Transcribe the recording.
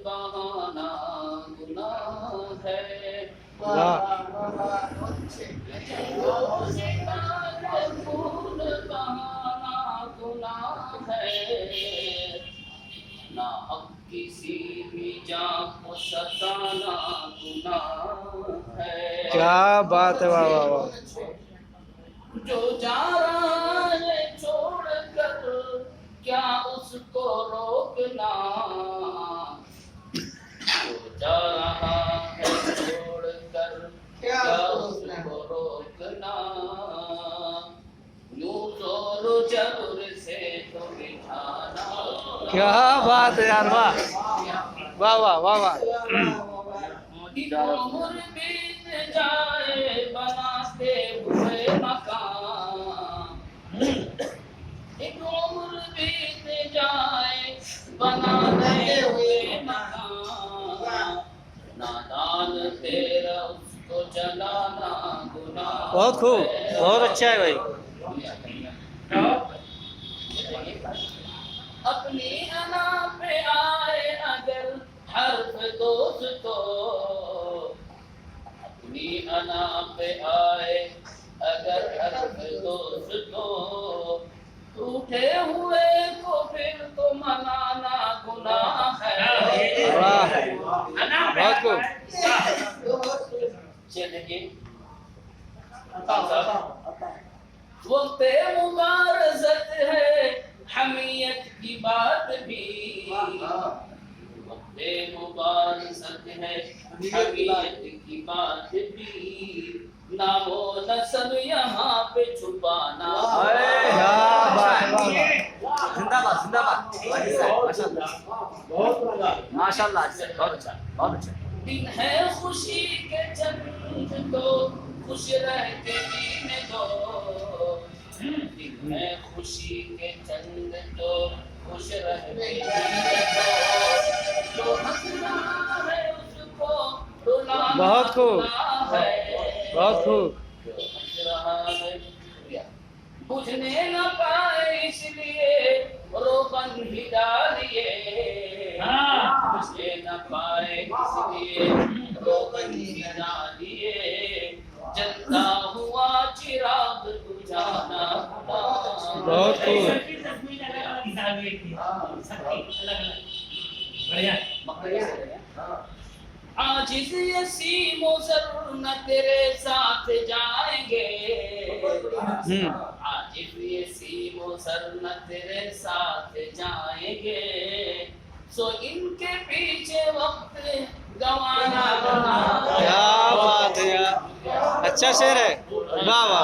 बहाना गुनाह है। वाह फूल बहाना गुनाह है। ना हक किसी भी जान को सताना गुनाह है। क्या बात है, वाह वाह वाह। जो जा रहा है छोड़ कर क्या उसको रोकना। जो जा रहा है छोड़ कर क्या उसको रोकना। यूं जोर जबर से तो बिठाना। क्या बात है यार, वाह वाह वाह वाह वाह। एक उम्र बीत जाए बनाते हुए मकान। एक उम्र बीत जाए बनाते हुए मकान। नादान तेरा उसको जलाना गुनाह बहुत खूब, है। बहुत अच्छा है भाई। अपनी अना पे आए अगर हर्फ दोस्तों। अपनी अना पे आए अगर हर्फ दोस्तों। टूटे हुए को फिर तो मनाना गुनाह है। वाह बहुत खूब। चलिए वक्त मुबारजत है हमीयत की बात भी। वक्त मुबारजत है हमीयत की बात भी। नामो नस्ब यहाँ पे छुपाना। क्या बात है, वाह वाह। जिंदाबाद जिंदाबाद। माशाल्लाह बहुत अच्छा बहुत अच्छा। दिन है खुशी के चंद तो खुश रह के जीने दो। दिन है खुशी के चंद तो खुश रह के जीने दो। जो हंस रहा है उसको रुलाना बहुत खूब, गुनाह है। बहुत खूब। जो हंस रहा है बुझने न पाए इसलिए रोगन ही डालिए। बुझने न पाए इसलिए रोगन ही डालिए। जलता हुआ चिराग बुझाना। बहुत खूब। आजिज़ यसीम ज़र न तेरे साथ जाएंगे। आजिज़ यसीम ज़र न तेरे साथ जाएंगे। सो इनके पीछे वक्त गंवाना गुनाह है। क्या बात है यार, अच्छा शेर है, वाह वाह।